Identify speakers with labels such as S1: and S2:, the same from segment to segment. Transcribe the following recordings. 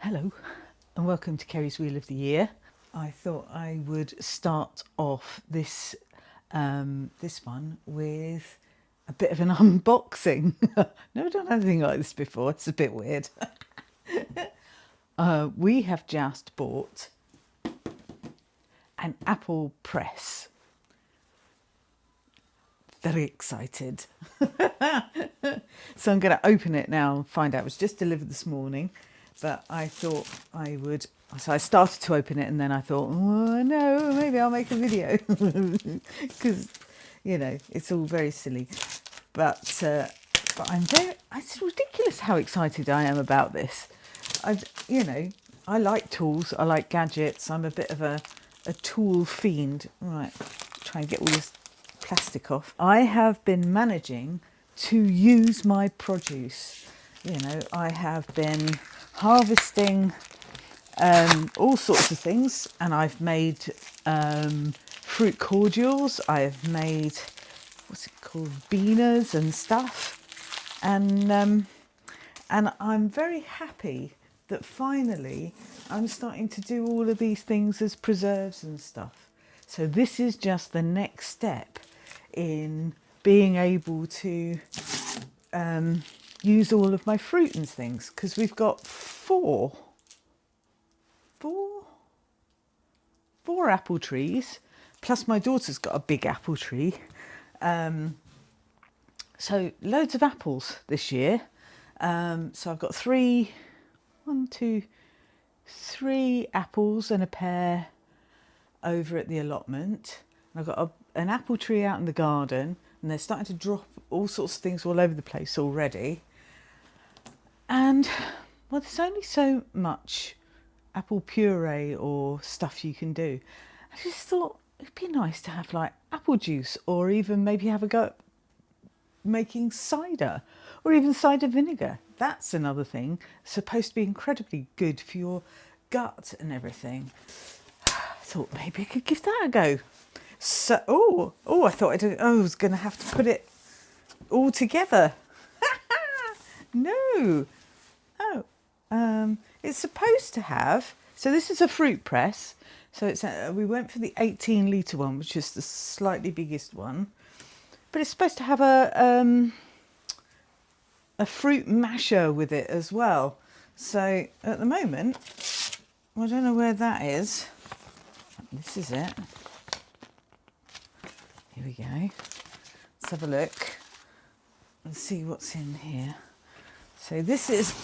S1: Hello and welcome to Kerry's Wheel of the Year. I thought I would start off this one with a bit of an unboxing. Never done anything like this before, it's a bit weird. We have just bought an ApplePress. Very excited. So I'm going to open it now and find out. It was just delivered this morning, but I thought I would. So I started to open it and then I thought, oh no, maybe I'll make a video because, you know, it's all very silly. But it's ridiculous how excited I am about this. I like tools, I like gadgets. I'm a bit of a tool fiend. Right, try and get all this plastic off. I have been managing to use my produce. You know, I have been harvesting all sorts of things, and I've made fruit cordials. I've made, what's it called, beaners and stuff, and I'm very happy that finally I'm starting to do all of these things as preserves and stuff. So this is just the next step in being able to use all of my fruit and things, because we've got four apple trees, plus my daughter's got a big apple tree. So loads of apples this year. So I've got three apples and a pear over at the allotment. And I've got an apple tree out in the garden, and they're starting to drop all sorts of things all over the place already. And well, there's only so much apple puree or stuff you can do. I just thought it'd be nice to have like apple juice, or even maybe have a go at making cider, or even cider vinegar. That's another thing. It's supposed to be incredibly good for your gut and everything. I thought maybe I could give that a go. So, I thought I was going to have to put it all together. No. It's supposed to have. So this is a fruit press. So we went for the 18-litre one, which is the slightly biggest one. But it's supposed to have a fruit masher with it as well. So at the moment, I don't know where that is. This is it. Here we go. Let's have a look and see what's in here. So this is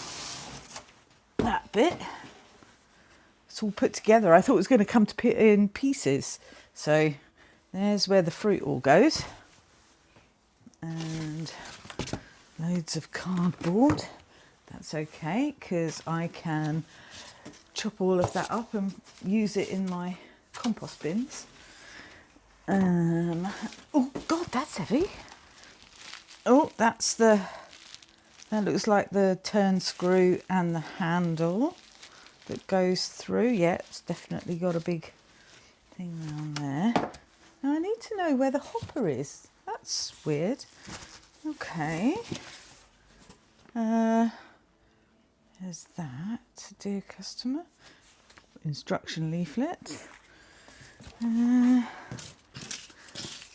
S1: that bit. It's all put together. I thought it was going to come in pieces. So there's where the fruit all goes. And loads of cardboard. That's okay, because I can chop all of that up and use it in my compost bins. Oh God, that's heavy. Oh, that looks like the turn screw and the handle that goes through. Yeah, it's definitely got a big thing around there. Now I need to know where the hopper is. That's weird. Okay. There's that, dear customer. Instruction leaflet.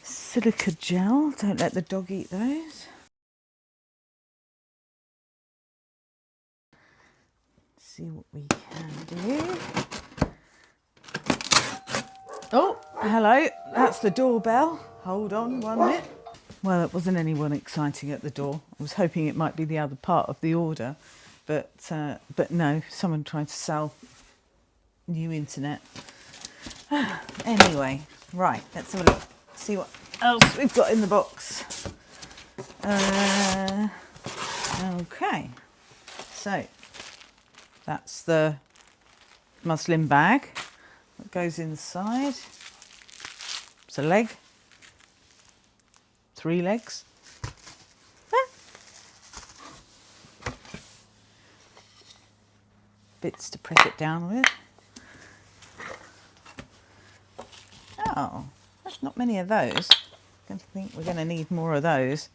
S1: Silica gel. Don't let the dog eat those. See what we can do. Oh, hello. That's the doorbell. Hold on 1 minute. Well, it wasn't anyone exciting at the door. I was hoping it might be the other part of the order, but no, someone trying to sell new internet. Anyway, right, let's have a look. See what else we've got in the box. Okay, so that's the muslin bag that goes inside. It's a leg. 3 legs. Bits to press it down with. Oh, there's not many of those. I think we're going to need more of those.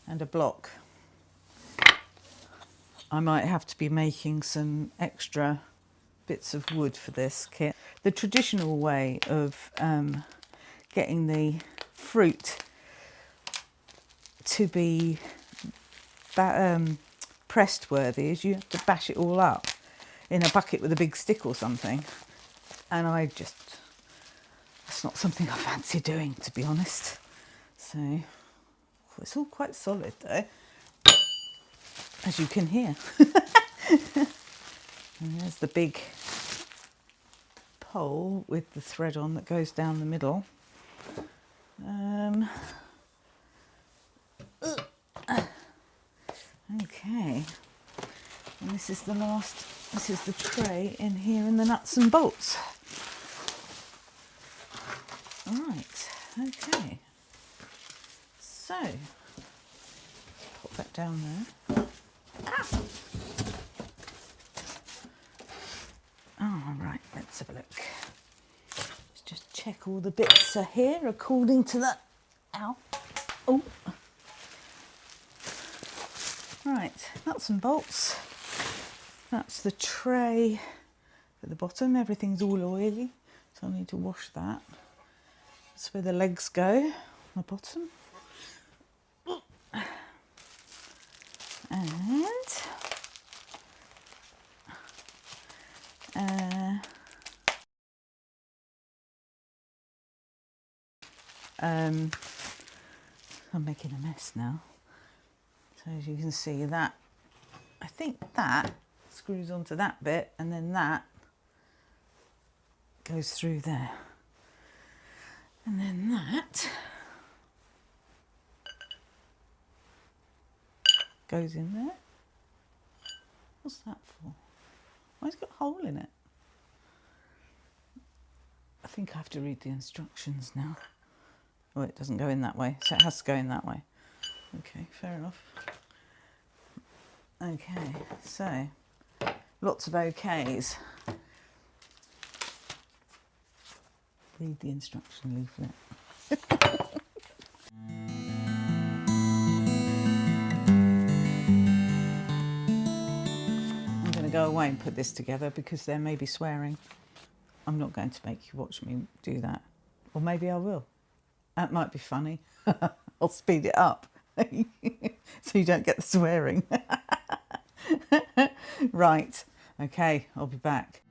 S1: And a block. I might have to be making some extra bits of wood for this kit. The traditional way of getting the fruit to be pressed worthy is you have to bash it all up in a bucket with a big stick or something. And that's not something I fancy doing, to be honest. So it's all quite solid though, as you can hear. And there's the big pole with the thread on that goes down the middle. Okay, and this is the tray in here and the nuts and bolts. Right, okay, so put that down there. All right, let's have a look. Let's just check all the bits are here according to the, ow, oh. Right, nuts and bolts. That's the tray at the bottom. Everything's all oily, so I need to wash that. That's where the legs go, on the bottom. And I'm making a mess now. So as you can see, that, I think that screws onto that bit, and then that goes through there. And then that goes in there. What's that for? Why has it got a hole in it? I think I have to read the instructions now. Oh, it doesn't go in that way, so it has to go in that way. Okay, fair enough. Okay, so lots of okays. Read the instruction leaflet. I'm going to go away and put this together because there may be swearing. I'm not going to make you watch me do that. Or maybe I will. That might be funny. I'll speed it up so you don't get the swearing. Right, okay, I'll be back.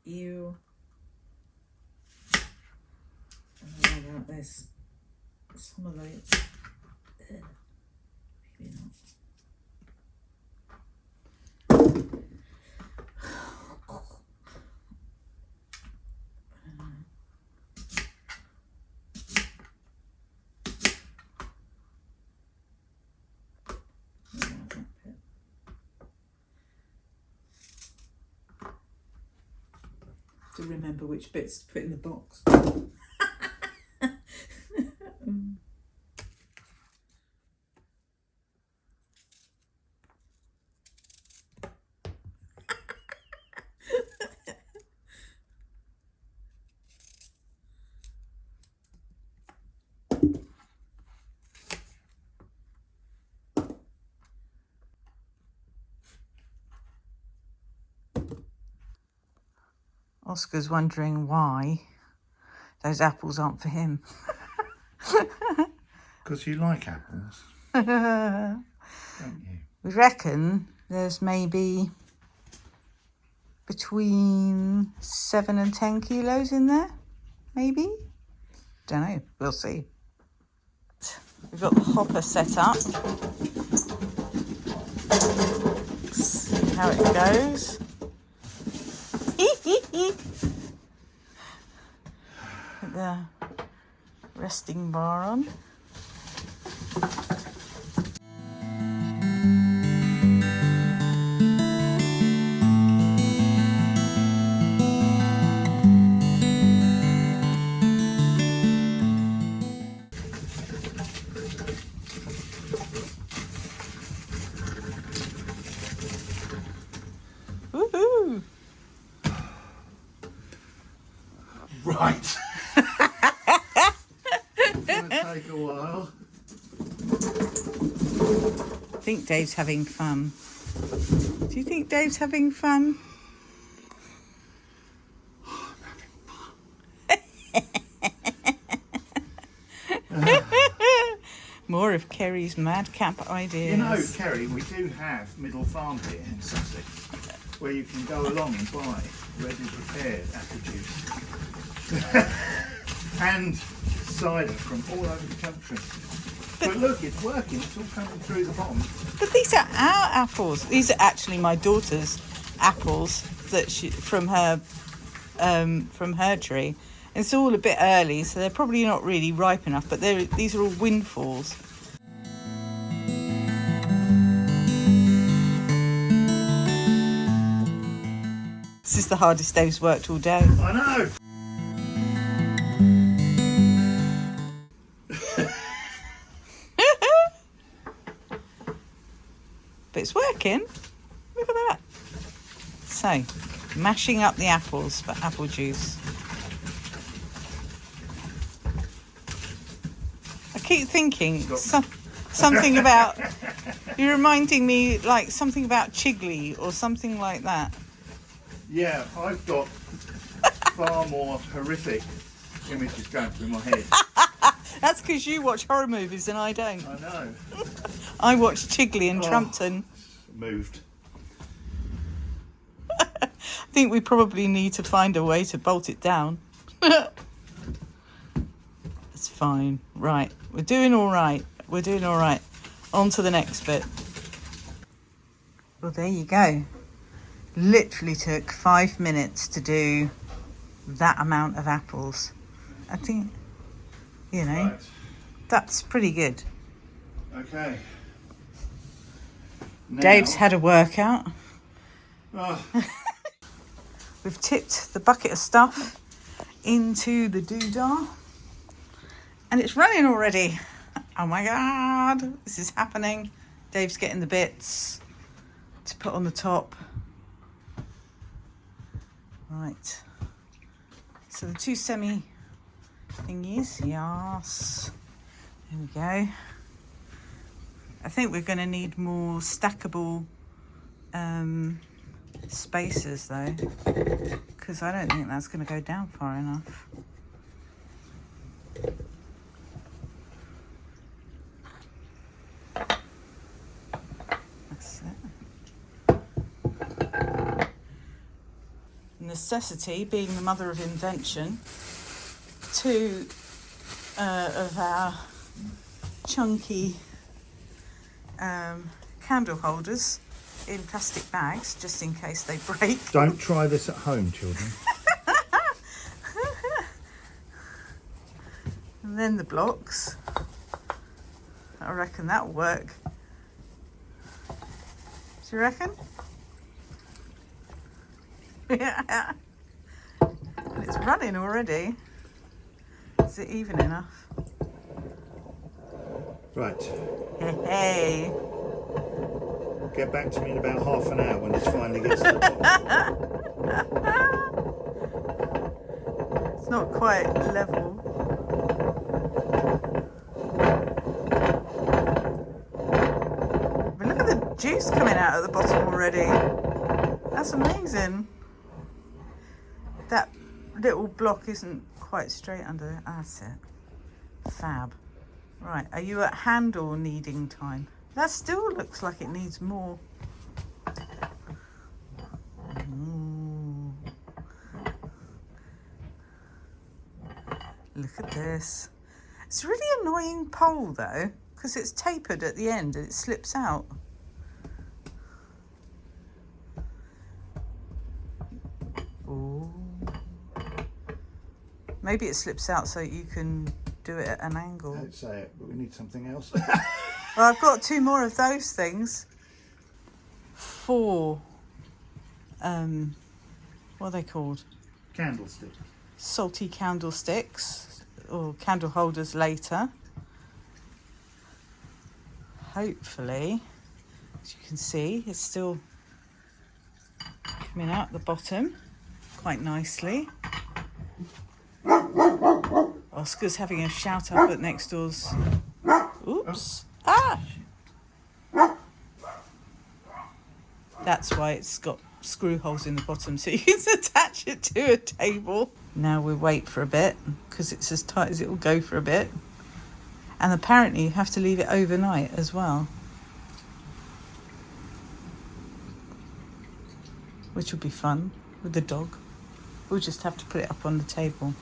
S1: Ew. I don't know about this. Some of those. Maybe not. to remember which bits to put in the box. Oscar's wondering why those apples aren't for him.
S2: Because you like apples, don't you?
S1: We reckon there's maybe between 7 and 10 kilos in there, maybe? Don't know, we'll see. We've got the hopper set up. See how it goes. Put the resting bar on. Woohoo!
S2: Right. It's going to take a while.
S1: I think Dave's having fun. Do you think Dave's having fun?
S2: I'm having fun.
S1: More of Kerry's madcap ideas.
S2: You know, Kerry, we do have Middle Farm here in Sussex, where you can go along and buy ready prepared apple juice and cider from all over the country. But look, it's working. It's all coming through the bottom.
S1: But these are our apples. These are actually my daughter's apples that she from her tree. It's all a bit early, so they're probably not really ripe enough. But these are all windfalls. This is the hardest Dave's worked all day.
S2: I know.
S1: But it's working. Look at that. So, mashing up the apples for apple juice. I keep thinking something about... You're reminding me like something about Chigley or something like that.
S2: Yeah, I've got far more horrific images going through my head.
S1: That's because you watch horror movies and I don't.
S2: I know.
S1: I watch Chigley and Trumpton.
S2: Moved.
S1: I think we probably need to find a way to bolt it down. It's fine. Right. We're doing all right. We're doing all right. On to the next bit. Well, there you go. Literally took 5 minutes to do that amount of apples. I think, you know,
S2: Right.
S1: That's pretty good.
S2: Okay. Now,
S1: Dave's had a workout.
S2: Oh,
S1: We've tipped the bucket of stuff into the doodah. And it's running already. Oh my God, this is happening. Dave's getting the bits to put on the top. Right. So the two semi thingies, yes. There we go. I think we're going to need more stackable spacers though, because I don't think that's going to go down far enough. That's it. Necessity being the mother of invention. Two of our chunky candle holders in plastic bags, just in case they break.
S2: don't try this at home, children.
S1: And then the blocks. I reckon that'll work. Do you reckon? Yeah. it's running already. Is it even enough?
S2: Right.
S1: Hey.
S2: Get back to me in about half an hour when this finally gets to the bottom.
S1: It's not quite level. But look at the juice coming out at the bottom already. That's amazing. That little block isn't quite straight under it. That's it. Fab. Right, are you at handle kneading time? That still looks like it needs more. Look at this. It's a really annoying pole though, because it's tapered at the end and it slips out. Ooh. Maybe it slips out so you can do it at an angle.
S2: Don't say it, but we need something else.
S1: Well, I've got 2 more of those things. 4, what are they called?
S2: Candlesticks.
S1: Salty candlesticks, or candle holders later. Hopefully, as you can see, it's still coming out the bottom quite nicely. Oscar's having a shout up at next door's. Oops. Ah! That's why it's got screw holes in the bottom, so you can attach it to a table. Now we'll wait for a bit, because it's as tight as it will go for a bit. And apparently you have to leave it overnight as well. Which will be fun with the dog. We'll just have to put it up on the table.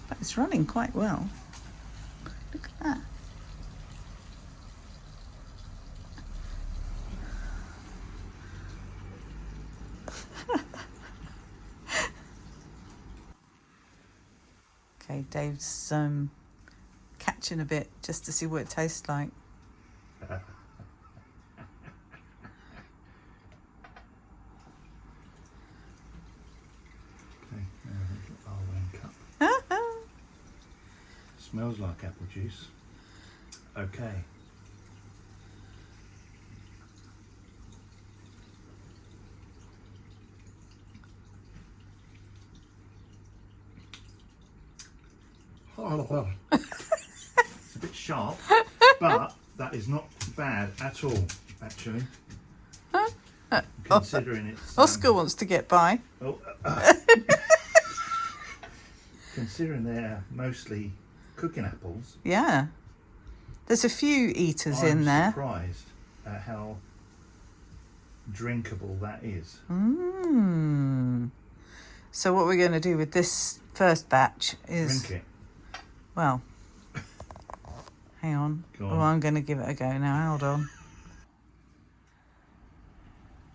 S1: But it's running quite well. Look at that. Okay, Dave's catching a bit just to see what it tastes like.
S2: Okay, cup. Smells like apple juice. Okay. It's a bit sharp, but that is not bad at all, actually. Considering it's...
S1: Oscar wants to get by.
S2: Considering they're mostly cooking apples.
S1: Yeah. There's a few eaters in
S2: I'm
S1: there.
S2: surprised at how drinkable that is.
S1: So what we're going to do with this first batch is...
S2: Drink it.
S1: Well, hang on.
S2: Go on.
S1: Oh, I'm going to give it a go now. Hold on.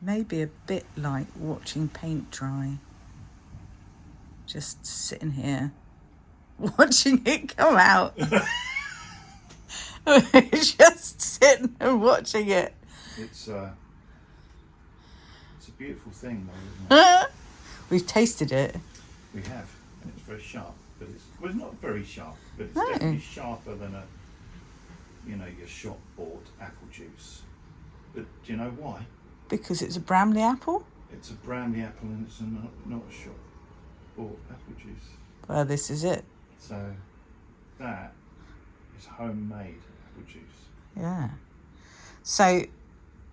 S1: Maybe a bit like watching paint dry. Just sitting here, watching it come out. Just sitting and watching it.
S2: It's a beautiful thing, though, isn't it?
S1: We've tasted it.
S2: We have, and it's very sharp. But it's not very sharp, but it's
S1: No.
S2: definitely sharper than your shop bought apple juice. But do you know why?
S1: Because it's a Bramley apple?
S2: It's a Bramley apple and it's not a shop bought apple juice.
S1: Well, this is it.
S2: So that is homemade apple juice.
S1: Yeah. So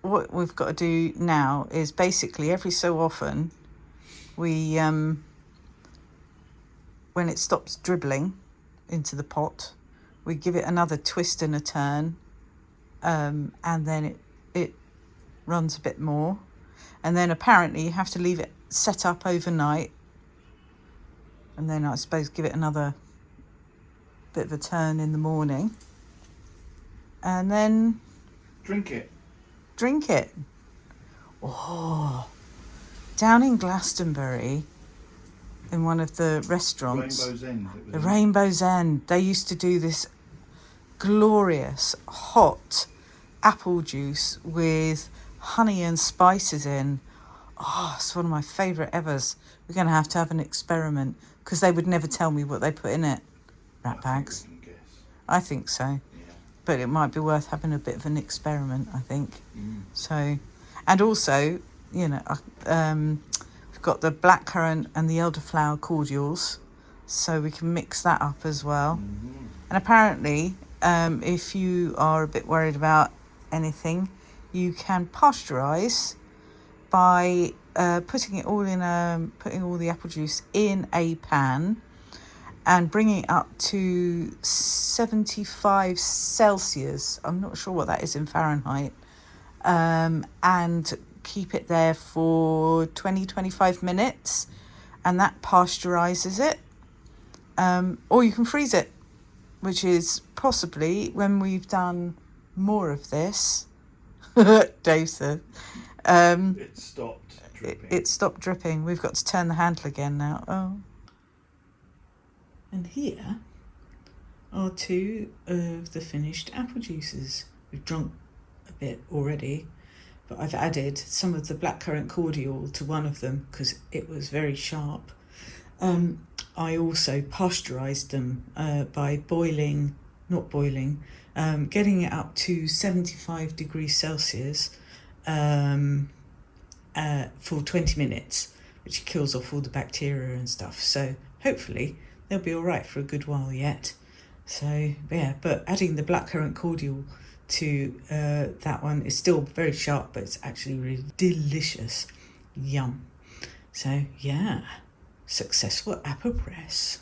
S1: what we've got to do now is basically every so often we, when it stops dribbling into the pot, we give it another twist and a turn, and then it runs a bit more. And then apparently you have to leave it set up overnight, and then I suppose give it another bit of a turn in the morning, and then
S2: Drink it.
S1: drink it. Oh, down in Glastonbury, in one of the restaurants,
S2: Rainbow's End. It was
S1: the Rainbow's End, they used to do this glorious hot apple juice with honey and spices in. Oh, it's one of my favourite evers. We're going to have an experiment because they would never tell me what they put in it. Rat bags. I think so. Yeah. But it might be worth having a bit of an experiment, I think. So, and also, you know, we've got the blackcurrant and the elderflower cordials, so we can mix that up as well. And apparently, if you are a bit worried about anything, you can pasteurise by putting all the apple juice in a pan and bringing it up to 75 Celsius. I'm not sure what that is in Fahrenheit. And keep it there for 20-25 minutes, and that pasteurises it. Or you can freeze it, which is possibly when we've done more of this. Dave said.
S2: It stopped dripping.
S1: It stopped dripping. We've got to turn the handle again now. Oh. And here are two of the finished apple juices. We've drunk a bit already, but I've added some of the blackcurrant cordial to one of them because it was very sharp. I also pasteurised them by getting it up to 75 degrees Celsius for 20 minutes, which kills off all the bacteria and stuff. So hopefully they'll be all right for a good while yet. So yeah, but adding the blackcurrant cordial to that one is still very sharp, but it's actually really delicious. Yum. So yeah, successful ApplePress.